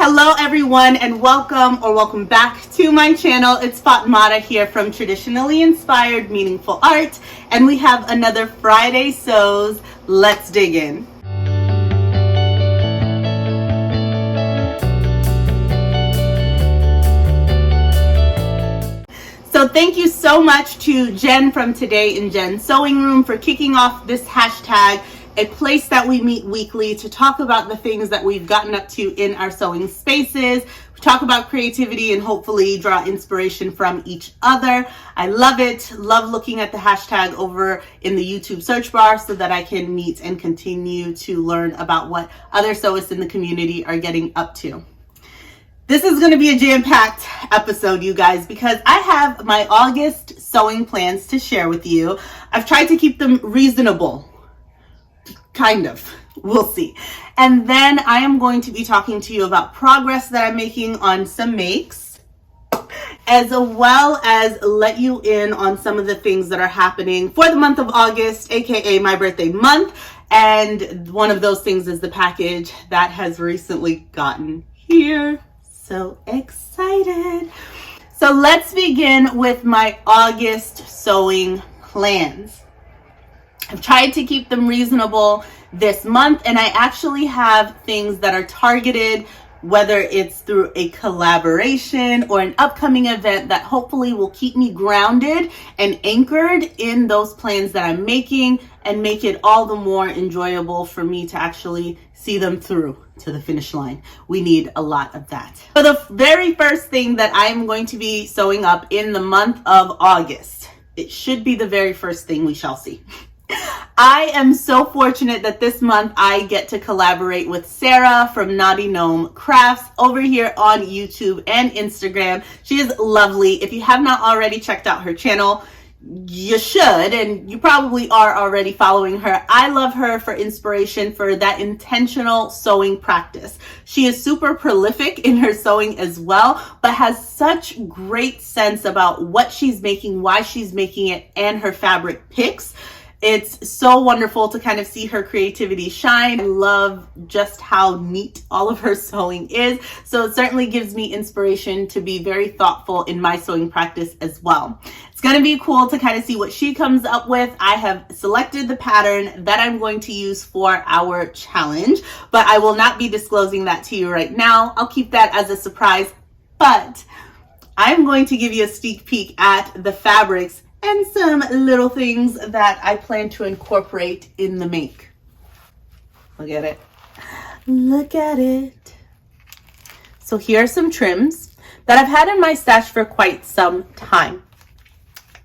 Hello everyone, and welcome back to my channel. It's Fatmata here from Traditionally Inspired Meaningful Art, and we have another Friday Sews. Let's dig in. So thank you so much to Jen from Today in Jen's Sewing Room for kicking off this hashtag, a place that we meet weekly to talk about the things that we've gotten up to in our sewing spaces. We talk about creativity and hopefully draw inspiration from each other. I love it. Love looking at the hashtag over in the YouTube search bar so that I can meet and continue to learn about what other sewists in the community are getting up to. This is going to be a jam-packed episode, you guys, because I have my August sewing plans to share with you. I've tried to keep them reasonable. Kind of. We'll see. And then I am going to be talking to you about progress that I'm making on some makes, as well as let you in on some of the things that are happening for the month of August, aka my birthday month. And one of those things is the package that has recently gotten here. So excited. So let's begin with my August sewing plans. I've tried to keep them reasonable this month, and I actually have things that are targeted, whether it's through a collaboration or an upcoming event that hopefully will keep me grounded and anchored in those plans that I'm making and make it all the more enjoyable for me to actually see them through to the finish line. We need a lot of that. So the very first thing that I'm going to be sewing up in the month of August, it should be the very first thing we shall see. I am so fortunate that this month I get to collaborate with Sara from Naughty Gnome Crafts over here on YouTube and Instagram. She is lovely. If you have not already checked out her channel, you should, and you probably are already following her. I love her for inspiration for that intentional sewing practice. She is super prolific in her sewing as well, but has such great sense about what she's making, why she's making it, and her fabric picks. It's so wonderful to kind of see her creativity shine. I love just how neat all of her sewing is. So it certainly gives me inspiration to be very thoughtful in my sewing practice as well. It's going to be cool to kind of see what she comes up with. I have selected the pattern that I'm going to use for our challenge, but I will not be disclosing that to you right now. I'll keep that as a surprise, but I'm going to give you a sneak peek at the fabrics and some little things that I plan to incorporate in the make. Look at it. Look at it. So here are some trims that I've had in my stash for quite some time.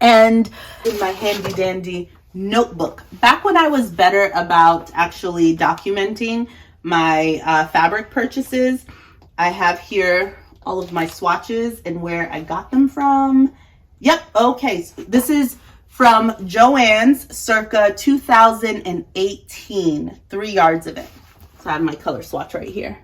And in my handy dandy notebook. Back when I was better about actually documenting my fabric purchases, I have here all of my swatches and where I got them from. Yep, okay, so this is from JoAnn's circa 2018, 3 yards of it. So I have my color swatch right here.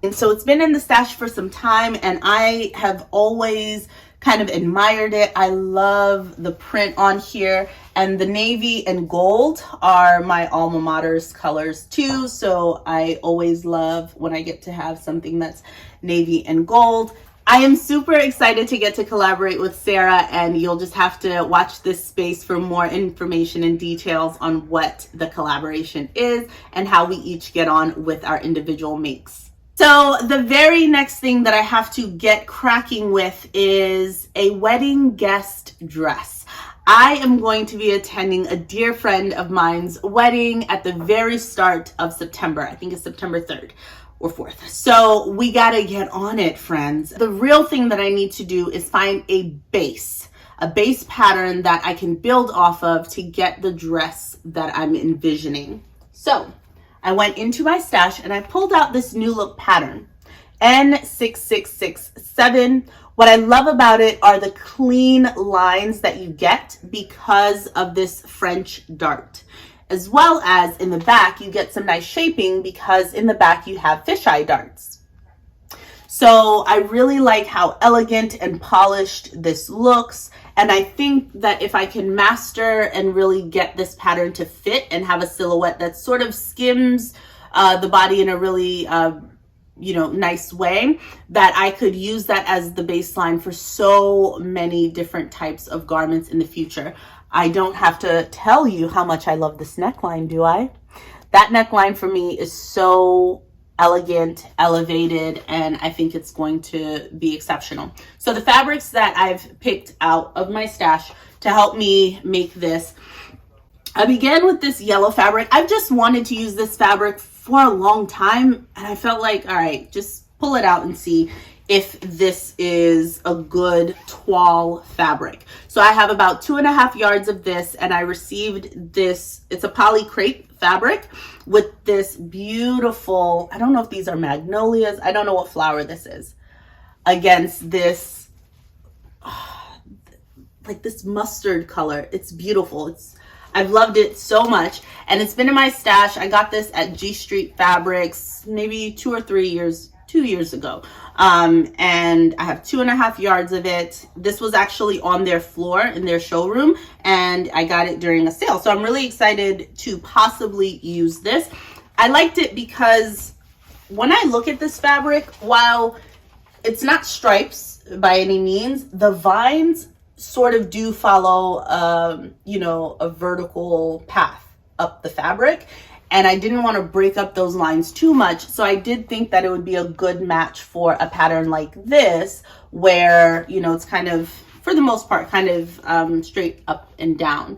And so it's been in the stash for some time, and I have always kind of admired it. I love the print on here, and the navy and gold are my alma mater's colors too. So I always love when I get to have something that's navy and gold. I am super excited to get to collaborate with Sara, and you'll just have to watch this space for more information and details on what the collaboration is and how we each get on with our individual makes. So the very next thing that I have to get cracking with is a wedding guest dress. I am going to be attending a dear friend of mine's wedding at the very start of September. I think it's September 3rd. Or 4th. So we gotta get on it, friends. The real thing that I need to do is find a base pattern that I can build off of to get the dress that I'm envisioning. So I went into my stash and I pulled out this new look pattern, N6667. What I love about it are the clean lines that you get because of this French dart. As well as in the back, you get some nice shaping because in the back you have fisheye darts. So I really like how elegant and polished this looks. And I think that if I can master and really get this pattern to fit and have a silhouette that sort of skims the body in a really nice way that I could use that as the baseline for so many different types of garments in the future. I don't have to tell you how much I love this neckline, do I? That neckline for me is so elegant, elevated, and I think it's going to be exceptional. So the fabrics that I've picked out of my stash to help me make this, I began with this yellow fabric. I've just wanted to use this fabric for a long time, and I felt like, all right, just pull it out and see if this is a good toile fabric. So I have about 2.5 yards of this, and I received this, it's a poly crepe fabric with this beautiful, I don't know if these are magnolias, I don't know what flower this is, against this, like this mustard color. It's beautiful. I've loved it so much, and it's been in my stash. I got this at G Street Fabrics maybe 2 years ago. And I have 2.5 yards of it. This was actually on their floor in their showroom, and I got it during a sale. So I'm really excited to possibly use this. I liked it because when I look at this fabric, while it's not stripes by any means, the vines sort of do follow, a vertical path up the fabric. And I didn't want to break up those lines too much. So I did think that it would be a good match for a pattern like this, where, it's kind of, for the most part, kind of straight up and down.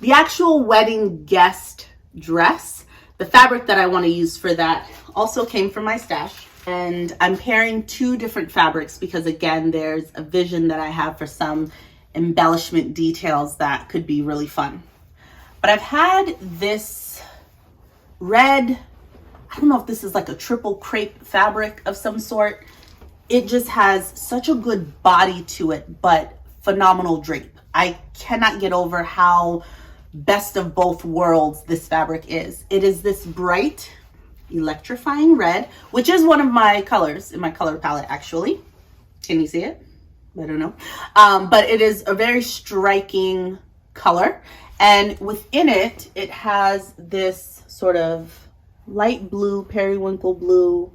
The actual wedding guest dress, the fabric that I want to use for that also came from my stash. And I'm pairing 2 different fabrics because, again, there's a vision that I have for some embellishment details that could be really fun. But I've had this red, I don't know if this is like a triple crepe fabric of some sort. It just has such a good body to it, but phenomenal drape. I cannot get over how best of both worlds this fabric is. It is this bright, electrifying red, which is one of my colors in my color palette, actually. Can you see it? I don't know. But it is a very striking color. And within it, it has this sort of light blue, periwinkle blue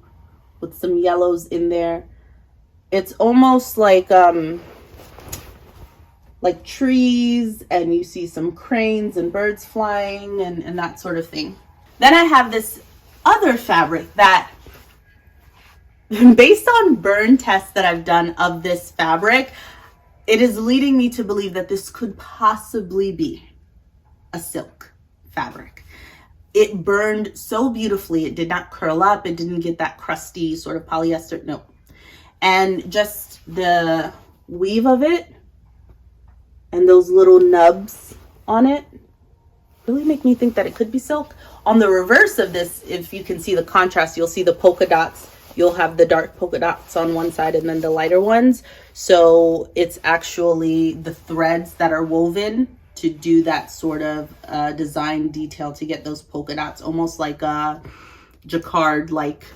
with some yellows in there. It's almost like trees, and you see some cranes and birds flying and that sort of thing. Then I have this other fabric that, based on burn tests that I've done of this fabric, it is leading me to believe that this could possibly be a silk fabric. It burned so beautifully. It did not curl up. It didn't get that crusty sort of polyester. No. And just the weave of it and those little nubs on it really make me think that it could be silk. On the reverse of this, if you can see the contrast, you'll see the polka dots. You'll have the dark polka dots on one side and then the lighter ones. So it's actually the threads that are woven to do that sort of design detail to get those polka dots, almost like a jacquard-like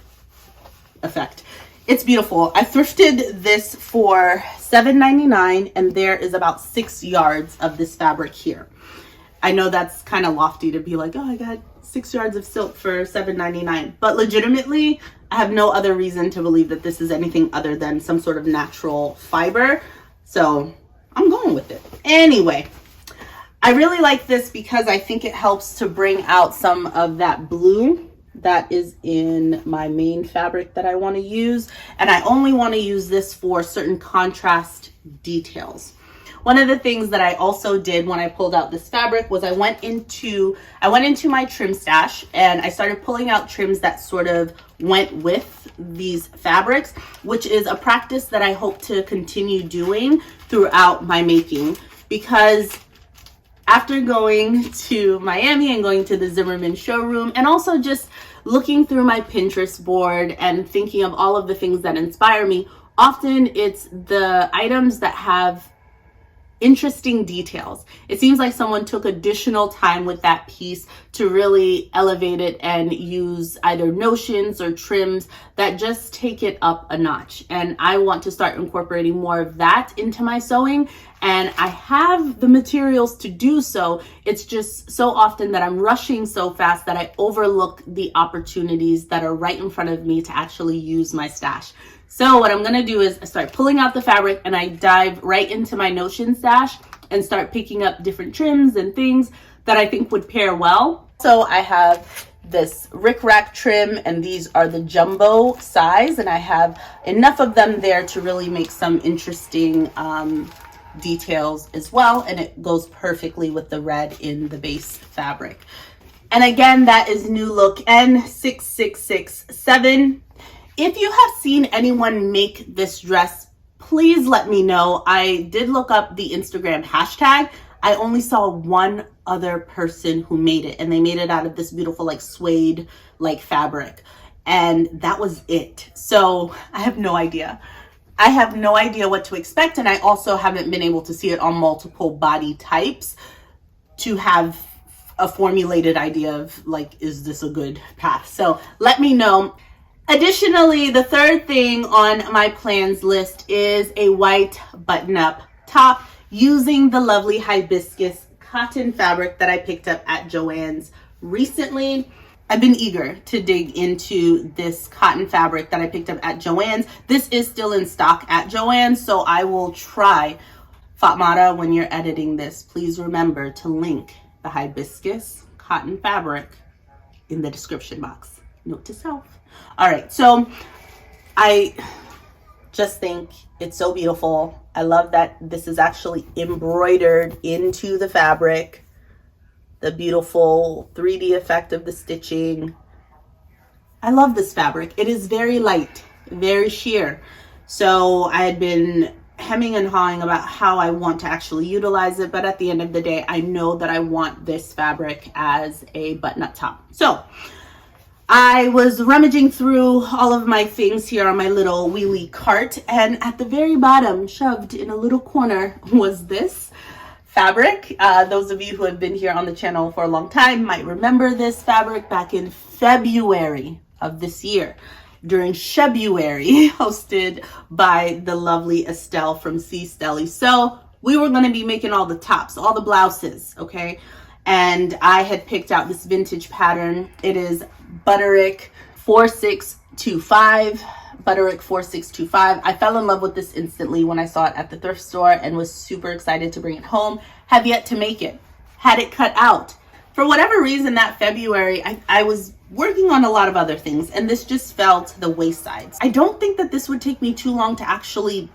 effect. It's beautiful. I thrifted this for $7.99, and there is about 6 yards of this fabric here. I know that's kind of lofty to be like, oh, I got 6 yards of silk for $7.99, but legitimately, I have no other reason to believe that this is anything other than some sort of natural fiber. So I'm going with it. Anyway, I really like this because I think it helps to bring out some of that blue that is in my main fabric that I want to use. And I only want to use this for certain contrast details. One of the things that I also did when I pulled out this fabric was I went into my trim stash and I started pulling out trims that sort of went with these fabrics, which is a practice that I hope to continue doing throughout my making, because after going to Miami and going to the Zimmerman showroom and also just looking through my Pinterest board and thinking of all of the things that inspire me, often it's the items that have interesting details. It seems like someone took additional time with that piece to really elevate it and use either notions or trims that just take it up a notch. And I want to start incorporating more of that into my sewing and I have the materials to do so. It's just so often that I'm rushing so fast that I overlook the opportunities that are right in front of me to actually use my stash. So what I'm gonna do is I start pulling out the fabric and I dive right into my Notion stash and start picking up different trims and things that I think would pair well. So I have this rickrack trim, and these are the jumbo size, and I have enough of them there to really make some interesting details as well, and it goes perfectly with the red in the base fabric. And again, that is New Look N6667. If you have seen anyone make this dress, please let me know. I did look up the Instagram hashtag. I only saw one other person who made it, and they made it out of this beautiful like suede like fabric, and that was it. So I have no idea. I have no idea what to expect, and I also haven't been able to see it on multiple body types to have a formulated idea of like, is this a good path? So let me know. Additionally, the third thing on my plans list is a white button-up top using the lovely hibiscus cotton fabric that I picked up at JoAnn's recently. I've been eager to dig into this cotton fabric that I picked up at JoAnn's. This is still in stock at JoAnn's, so I will try. Fatmata, when you're editing this, please remember to link the hibiscus cotton fabric in the description box. Note to self. All right, so I just think it's so beautiful. I love that this is actually embroidered into the fabric. The beautiful 3D effect of the stitching. I love this fabric. It is very light, very sheer. So I had been hemming and hawing about how I want to actually utilize it, but at the end of the day, I know that I want this fabric as a button-up top. So I was rummaging through all of my things here on my little wheelie cart, and at the very bottom, shoved in a little corner, was this fabric. Those of you who have been here on the channel for a long time might remember this fabric back in February of this year, during Shebuary, hosted by the lovely Estelle from C Stelly. So we were going to be making all the tops, all the blouses, okay? And I had picked out this vintage pattern. It is Butterick 4625. Butterick 4625. I fell in love with this instantly when I saw it at the thrift store and was super excited to bring it home. Have yet to make it. Had it cut out. For whatever reason, that February, I was working on a lot of other things, and this just fell to the wayside. I don't think that this would take me too long to actually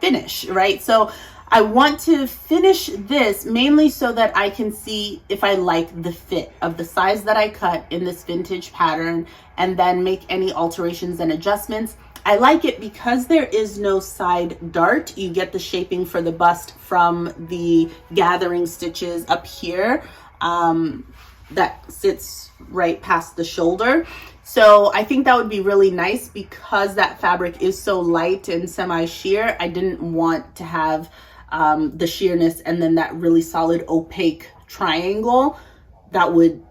finish, right? So I want to finish this mainly so that I can see if I like the fit of the size that I cut in this vintage pattern, and then make any alterations and adjustments. I like it because there is no side dart. You get the shaping for the bust from the gathering stitches up here that sits right past the shoulder. So I think that would be really nice because that fabric is so light and semi-sheer. I didn't want to have the sheerness and then that really solid opaque triangle that would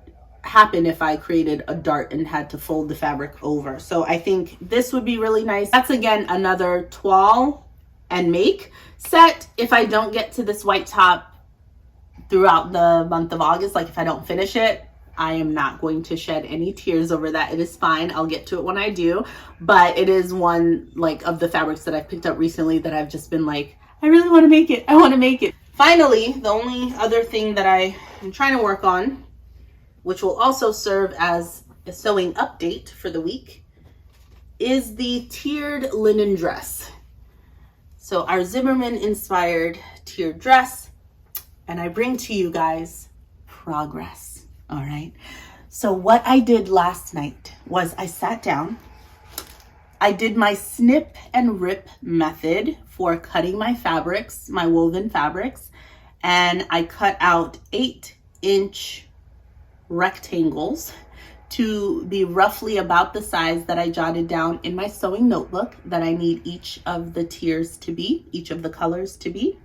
happen if I created a dart and had to fold the fabric over. So I think this would be really nice. That's again another toile and make set. If I don't get to this white top throughout the month of August, like if I don't finish it, I am not going to shed any tears over that. It is fine. I'll get to it when I do. But it is one like of the fabrics that I've picked up recently that I've just been like, I really want to make it. I want to make it. Finally, the only other thing that I am trying to work on, which will also serve as a sewing update for the week, is the tiered linen dress. So our Zimmerman inspired tiered dress, and I bring to you guys progress. All right. So what I did last night was I sat down, I did my snip and rip method for cutting my fabrics, my woven fabrics, and I cut out 8-inch rectangles to be roughly about the size that I jotted down in my sewing notebook that I need each of the tiers to be, each of the colors to be.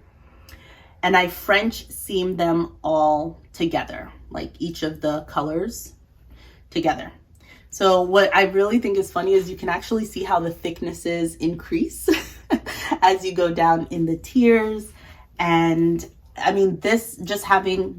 And I French seamed them all together, like each of the colors together. So what I really think is funny is you can actually see how the thicknesses increase as you go down in the tiers. And I mean, this just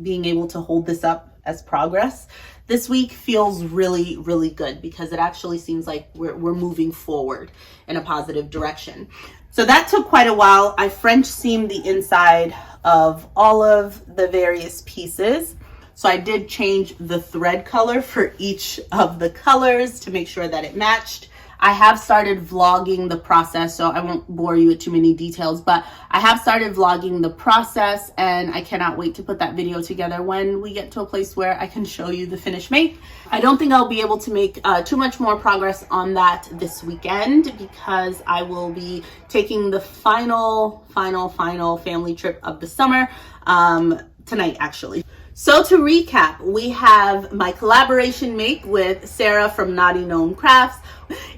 being able to hold this up as progress this week feels really, really good, because it actually seems like we're moving forward in a positive direction. So that took quite a while. I French seamed the inside of all of the various pieces. So I did change the thread color for each of the colors to make sure that it matched. I have started vlogging the process, so I won't bore you with too many details, but I have started vlogging the process, and I cannot wait to put that video together when we get to a place where I can show you the finished make. I don't think I'll be able to make too much more progress on that this weekend, because I will be taking the final family trip of the summer tonight, actually. So to recap, we have my collaboration make with Sara from Naughty Gnome Crafts.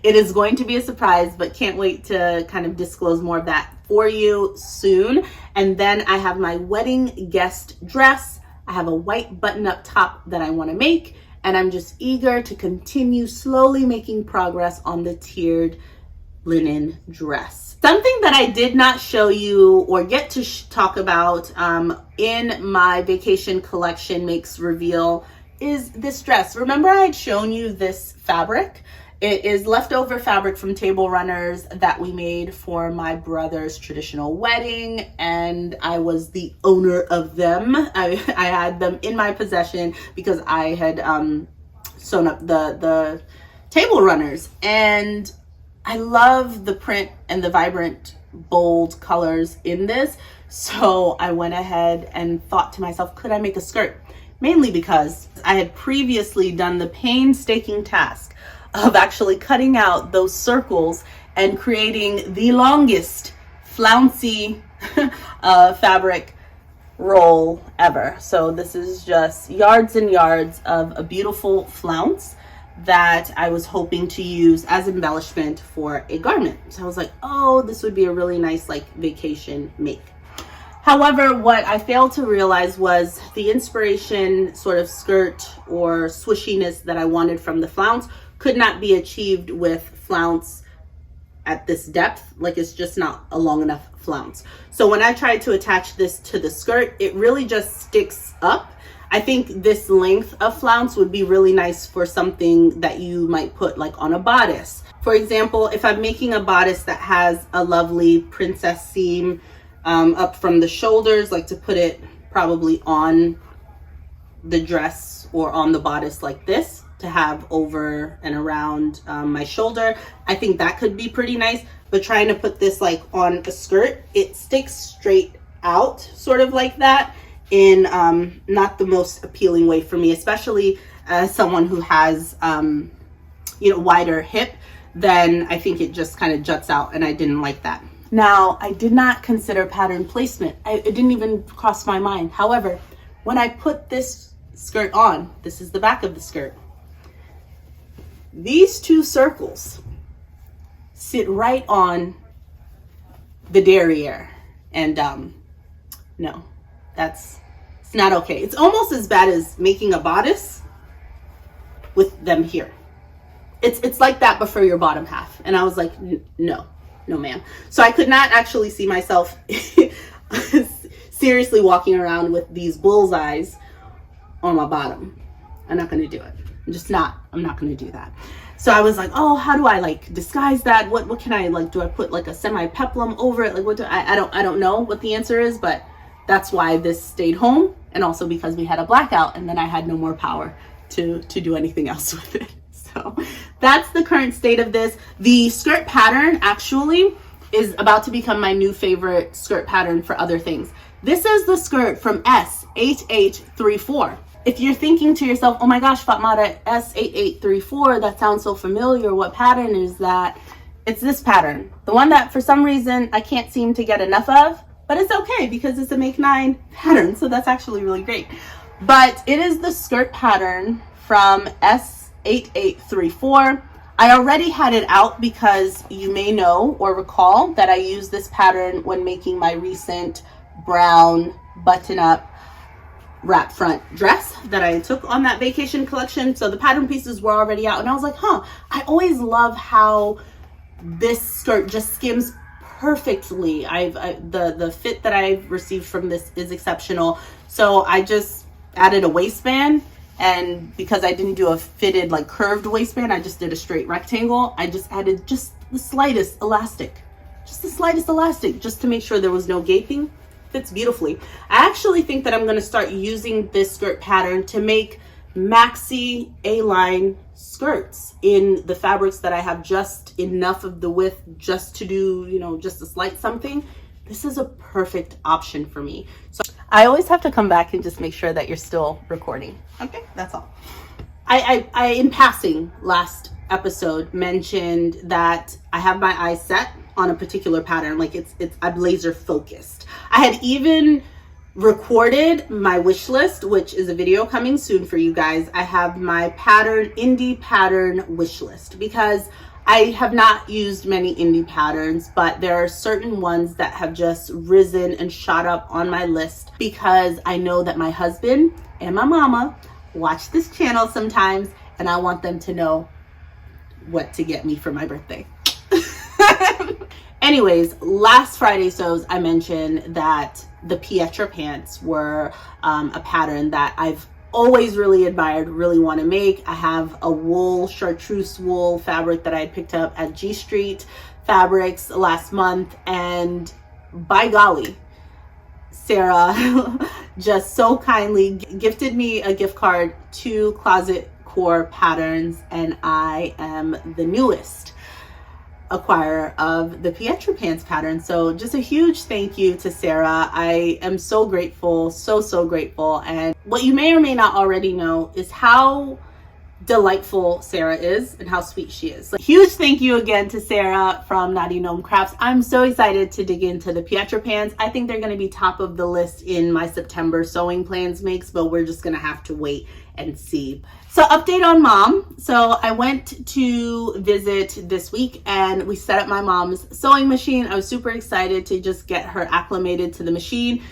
It is going to be a surprise, but can't wait to kind of disclose more of that for you soon. And then I have my wedding guest dress. I have a white button-up top that I want to make, and I'm just eager to continue slowly making progress on the tiered linen dress. Something that I did not show you or get to talk about in my vacation collection makes reveal is this dress. Remember I had shown you this fabric? It is leftover fabric from table runners that we made for my brother's traditional wedding, and I was the owner of them. I had them in my possession because I had sewn up the table runners, and I love the print and the vibrant, bold colors in this. So I went ahead and thought to myself, could I make a skirt? Mainly because I had previously done the painstaking task of actually cutting out those circles and creating the longest flouncy fabric roll ever. So this is just yards and yards of a beautiful flounce that I was hoping to use as embellishment for a garment. So I was like, oh, this would be a really nice like vacation make. However, what I failed to realize was the inspiration sort of skirt or swishiness that I wanted from the flounce could not be achieved with flounce at this depth. Like, it's just not a long enough flounce. So when I tried to attach this to the skirt, it really just sticks up. I think this length of flounce would be really nice for something that you might put like on a bodice. For example, if I'm making a bodice that has a lovely princess seam up from the shoulders, like to put it probably on the dress or on the bodice like this, to have over and around my shoulder. I think that could be pretty nice, but trying to put this like on a skirt, it sticks straight out sort of like that in not the most appealing way for me, especially as someone who has wider hip. Then I think it just kind of juts out, and I didn't like that. Now, I did not consider pattern placement. It didn't even cross my mind. However, when I put this skirt on, this is the back of the skirt, these two circles sit right on the derriere, and no, it's not okay. It's almost as bad as making a bodice with them here. It's like that, but for your bottom half. And I was like, no ma'am. So I could not actually see myself seriously walking around with these bullseyes on my bottom. I'm not going to do it. I'm not going to do that. So I was like, oh, how do I like disguise that? What can I like, do I put like a semi peplum over it? Like, I don't know what the answer is, but that's why this stayed home. And also because we had a blackout, and then I had no more power to do anything else with it. So that's the current state of this. The skirt pattern actually is about to become my new favorite skirt pattern for other things. This is the skirt from S8834. If you're thinking to yourself, oh my gosh, Fatmata, S8834, that sounds so familiar. What pattern is that? It's this pattern. The one that for some reason I can't seem to get enough of, but it's okay because it's a Make 9 pattern. So that's actually really great. But it is the skirt pattern from S8834. I already had it out because you may know or recall that I used this pattern when making my recent brown button-up wrap front dress that I took on that vacation collection. So the pattern pieces were already out, and I was like, I always love how this skirt just skims perfectly. The fit that I've received from this is exceptional. So I just added a waistband, and because I didn't do a fitted like curved waistband, I just did a straight rectangle. I just added just the slightest elastic, just to make sure there was no gaping. Fits beautifully. I actually think that I'm going to start using this skirt pattern to make maxi A-line skirts in the fabrics that I have just enough of the width just to do, you know, just a slight something. This is a perfect option for me. So I always have to come back and just make sure that you're still recording. Okay, that's all. I in passing last episode mentioned that I have my eyes set on a particular pattern, like I'm laser focused. I had even recorded my wish list, which is a video coming soon for you guys. I have my indie pattern wish list because I have not used many indie patterns, but there are certain ones that have just risen and shot up on my list because I know that my husband and my mama watch this channel sometimes, and I want them to know what to get me for my birthday. Anyways, last Friday sews, I mentioned that the Pietra pants were a pattern that I've always really admired, really want to make. I have a wool, chartreuse wool fabric that I had picked up at G Street Fabrics last month, and by golly, Sara just so kindly gifted me a gift card to Closet Core Patterns, and I am the newest acquirer of the Pietra pants pattern. So just a huge thank you to Sara. I am so grateful, so grateful. And what you may or may not already know is how delightful Sara is and how sweet she is. So huge thank you again to Sara from Naughty Gnome Crafts. I'm so excited to dig into the Pietra pants. I think they're going to be top of the list in my September sewing plans makes, but we're just going to have to wait and see. So update on mom. So I went to visit this week and we set up my mom's sewing machine. I was super excited to just get her acclimated to the machine.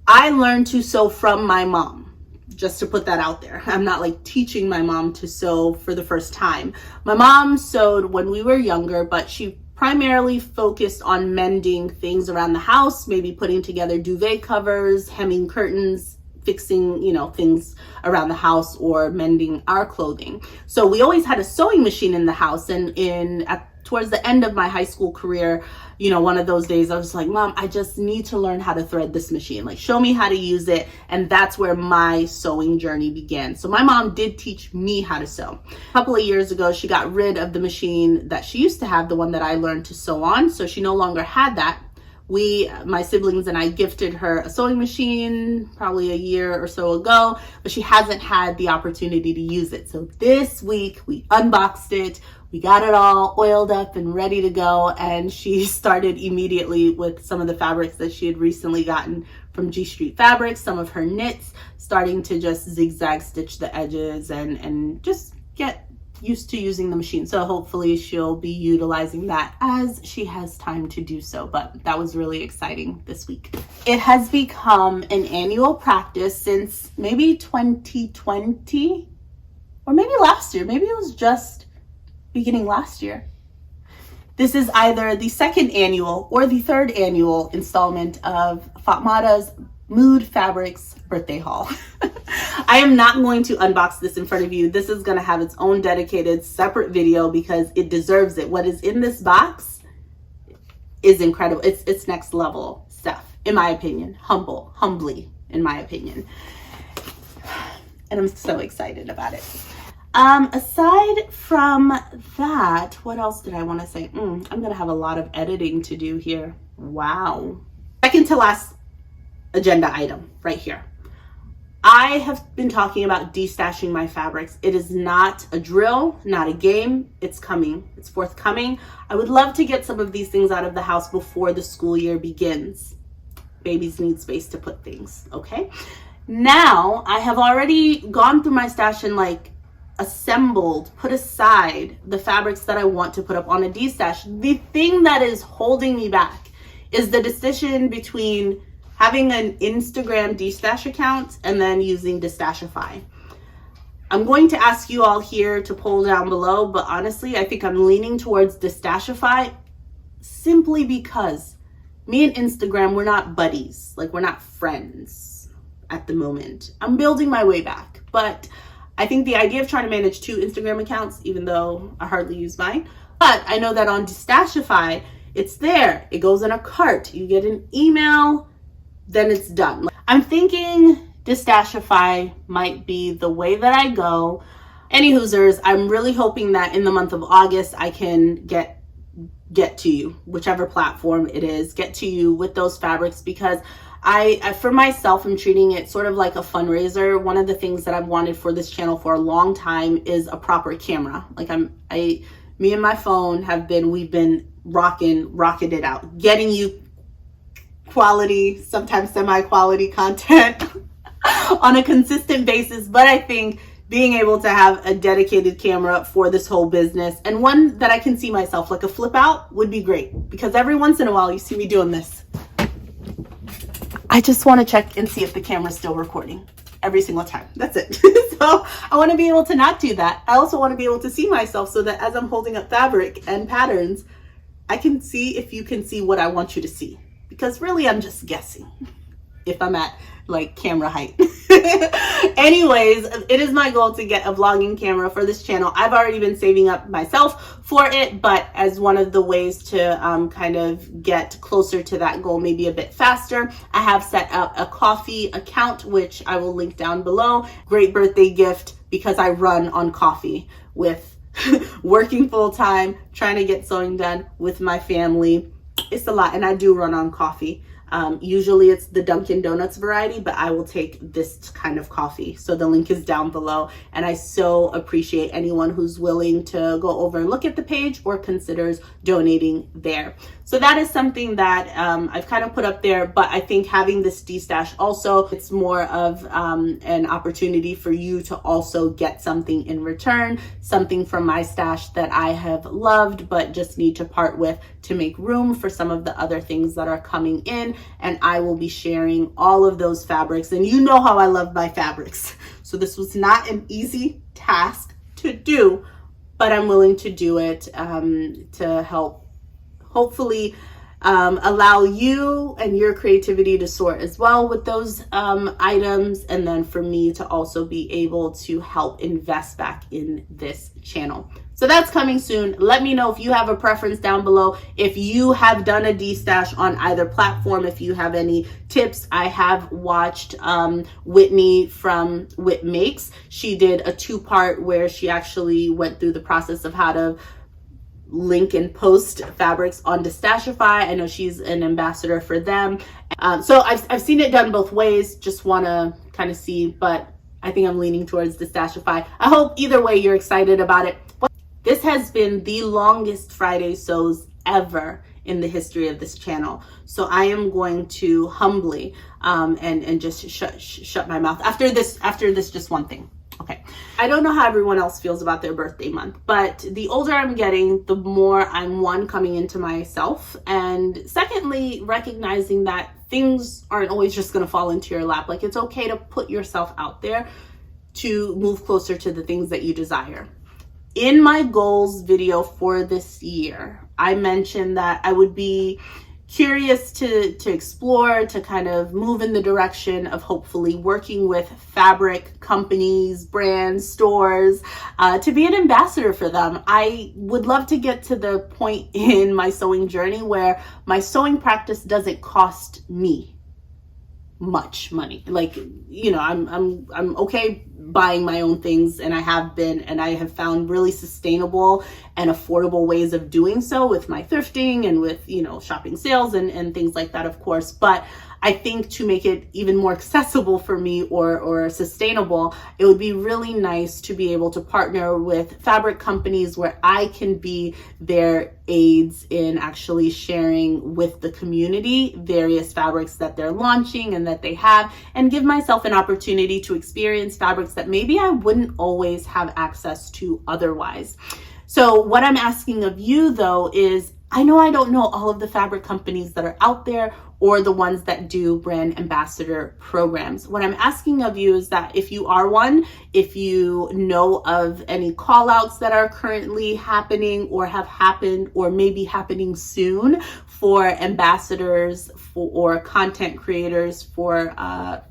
I learned to sew from my mom, just to put that out there. I'm not like teaching my mom to sew for the first time. My mom sewed when we were younger, but she primarily focused on mending things around the house, maybe putting together duvet covers, hemming curtains, fixing, you know, things around the house, or mending our clothing. So we always had a sewing machine in the house. And towards the end of my high school career, you know, one of those days I was like, Mom, I just need to learn how to thread this machine. Like, show me how to use it. And that's where my sewing journey began. So my mom did teach me how to sew. A couple of years ago, she got rid of the machine that she used to have, the one that I learned to sew on. So she no longer had that. My siblings and I gifted her a sewing machine probably a year or so ago, but she hasn't had the opportunity to use it. So this week we unboxed it, we got it all oiled up and ready to go, and she started immediately with some of the fabrics that she had recently gotten from G Street Fabrics, some of her knits, starting to just zigzag stitch the edges and just get used to using the machine. So hopefully she'll be utilizing that as she has time to do so. But that was really exciting this week. It has become an annual practice since maybe 2020, or maybe last year. Maybe it was just beginning last year. This is either the second annual or the third annual installment of Fatmata's Mood Fabrics birthday haul. I am not going to unbox this in front of you. This is going to have its own dedicated separate video because it deserves it. What is in this box is incredible. It's next level stuff, in my opinion. Humbly, in my opinion. And I'm so excited about it. Aside from that, what else did I want to say? I'm going to have a lot of editing to do here. Wow. Second to last agenda item right here. I have been talking about destashing my fabrics. It is not a drill, not a game. It's coming. It's forthcoming. I would love to get some of these things out of the house before the school year begins. Babies need space to put things, okay? Now, I have already gone through my stash and like assembled, put aside the fabrics that I want to put up on a destash. The thing that is holding me back is the decision between having an Instagram Destash account and then using Destashify. I'm going to ask you all here to poll down below, but honestly, I think I'm leaning towards Destashify simply because me and Instagram, we're not buddies. Like, we're not friends at the moment. I'm building my way back. But I think the idea of trying to manage 2 Instagram accounts, even though I hardly use mine, but I know that on Destashify, it's there. It goes in a cart. You get an email, then it's done. I'm thinking Destashify might be the way that I go. Any hoosers, I'm really hoping that in the month of August, I can get to you, whichever platform it is, get to you with those fabrics, because I for myself, I'm treating it sort of like a fundraiser. One of the things that I've wanted for this channel for a long time is a proper camera. Like, me and my phone we've been rocking it out, getting you quality, sometimes semi-quality content on a consistent basis. But I think being able to have a dedicated camera for this whole business, and one that I can see myself, like a flip out, would be great, because every once in a while you see me doing this. I just want to check and see if the camera's still recording every single time. That's it. So I want to be able to not do that. I also want to be able to see myself, so that as I'm holding up fabric and patterns, I can see if you can see what I want you to see, because really I'm just guessing if I'm at like camera height. Anyways, it is my goal to get a vlogging camera for this channel. I've already been saving up myself for it, but as one of the ways to kind of get closer to that goal, maybe a bit faster, I have set up a coffee account, which I will link down below. Great birthday gift, because I run on coffee with working full time, trying to get sewing done with my family. It's a lot, and I do run on coffee. Usually it's the Dunkin' Donuts variety, but I will take this kind of coffee. So the link is down below, and I so appreciate anyone who's willing to go over and look at the page or considers donating there. So that is something that I've kind of put up there, but I think having this Destash also, it's more of an opportunity for you to also get something in return, something from my stash that I have loved, but just need to part with to make room for some of the other things that are coming in. And I will be sharing all of those fabrics, and you know how I love my fabrics. So this was not an easy task to do, but I'm willing to do it to help hopefully allow you and your creativity to soar as well with those items, and then for me to also be able to help invest back in this channel. So that's coming soon. Let me know if you have a preference down below. If you have done a Destash on either platform, if you have any tips. I have watched Whitney from Whit Makes. She did a 2-part where she actually went through the process of how to link and post fabrics on Destashify. I know she's an ambassador for them. So I've seen it done both ways. Just want to kind of see, but I think I'm leaning towards Destashify. I hope either way you're excited about it. This has been the longest Friday sews ever in the history of this channel. So I am going to humbly and just shut my mouth after this just one thing. Okay, I don't know how everyone else feels about their birthday month, but the older I'm getting, the more I'm, one, coming into myself, and secondly, recognizing that things aren't always just going to fall into your lap. Like, it's okay to put yourself out there to move closer to the things that you desire. In my goals video for this year, I mentioned that I would be curious to explore, to kind of move in the direction of hopefully working with fabric companies, brands, stores, to be an ambassador for them. I would love to get to the point in my sewing journey where my sewing practice doesn't cost me much money. Like, you know, I'm okay buying my own things, and I have been, and I have found really sustainable and affordable ways of doing so with my thrifting and with, you know, shopping sales and things like that, of course. But I think to make it even more accessible for me or sustainable, it would be really nice to be able to partner with fabric companies where I can be their aides in actually sharing with the community various fabrics that they're launching and that they have, and give myself an opportunity to experience fabrics that maybe I wouldn't always have access to otherwise. So what I'm asking of you, though, is I know I don't know all of the fabric companies that are out there or the ones that do brand ambassador programs. What I'm asking of you is that if you are one, if you know of any call outs that are currently happening or have happened or maybe happening soon for ambassadors or content creators for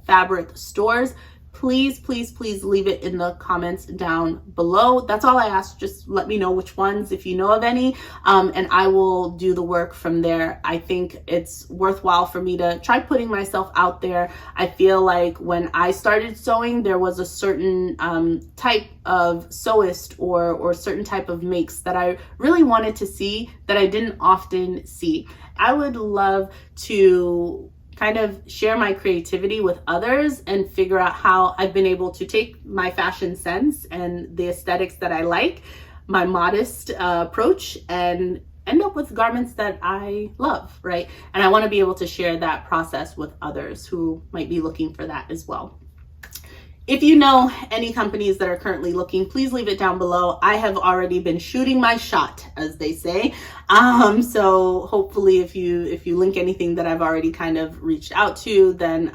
fabric stores, please, please, please leave it in the comments down below. That's all I ask. Just let me know which ones, if you know of any, and I will do the work from there. I think it's worthwhile for me to try putting myself out there. I feel like when I started sewing, there was a certain type of sewist or certain type of makes that I really wanted to see that I didn't often see. I would love to kind of share my creativity with others and figure out how I've been able to take my fashion sense and the aesthetics that I like, my modest approach, and end up with garments that I love, right? And I want to be able to share that process with others who might be looking for that as well. If you know any companies that are currently looking, please leave it down below. I have already been shooting my shot, as they say. So hopefully if you link anything that I've already kind of reached out to, then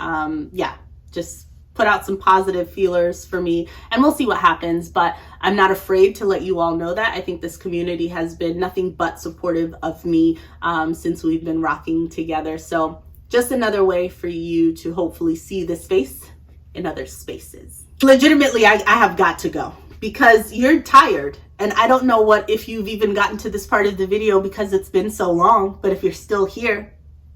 yeah, just put out some positive feelers for me and we'll see what happens. But I'm not afraid to let you all know that. I think this community has been nothing but supportive of me since we've been rocking together. So just another way for you to hopefully see this face in other spaces. Legitimately, I have got to go because you're tired, and I don't know if you've even gotten to this part of the video because it's been so long, but if you're still here,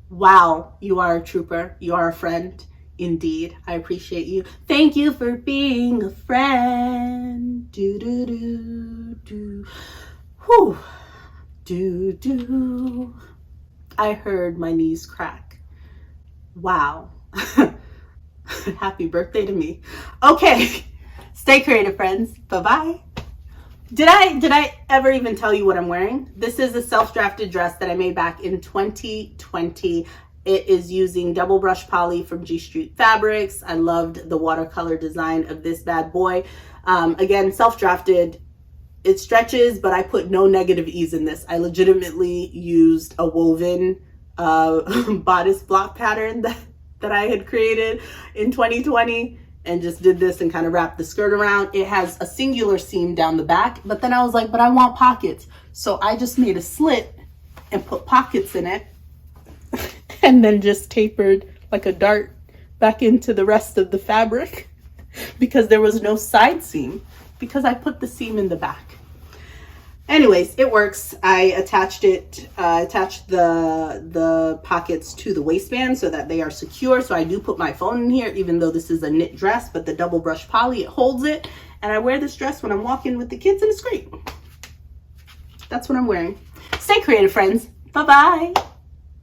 wow, you are a trooper. You are a friend. Indeed, I appreciate you. Thank you for being a friend. Do do do do. Whew. Do do. I heard my knees crack. Wow. Happy birthday to me. Okay, stay creative, friends. Bye-bye. Did I ever even tell you what I'm wearing? This is a self-drafted dress that I made back in 2020. It is using double brush poly from G Street Fabrics. I loved the watercolor design of this bad boy. Again, self-drafted. It stretches, but I put no negative ease in this. I legitimately used a woven bodice block pattern that I had created in 2020 and just did this and kind of wrapped the skirt around. It has a singular seam down the back, but then I was like, but I want pockets. So I just made a slit and put pockets in it and then just tapered like a dart back into the rest of the fabric because there was no side seam because I put the seam in the back. Anyways, it works. I attached the pockets to the waistband so that they are secure. So I do put my phone in here, even though this is a knit dress, but the double brush poly, it holds it. And I wear this dress when I'm walking with the kids and it's great. That's what I'm wearing. Stay creative, friends. Bye-bye.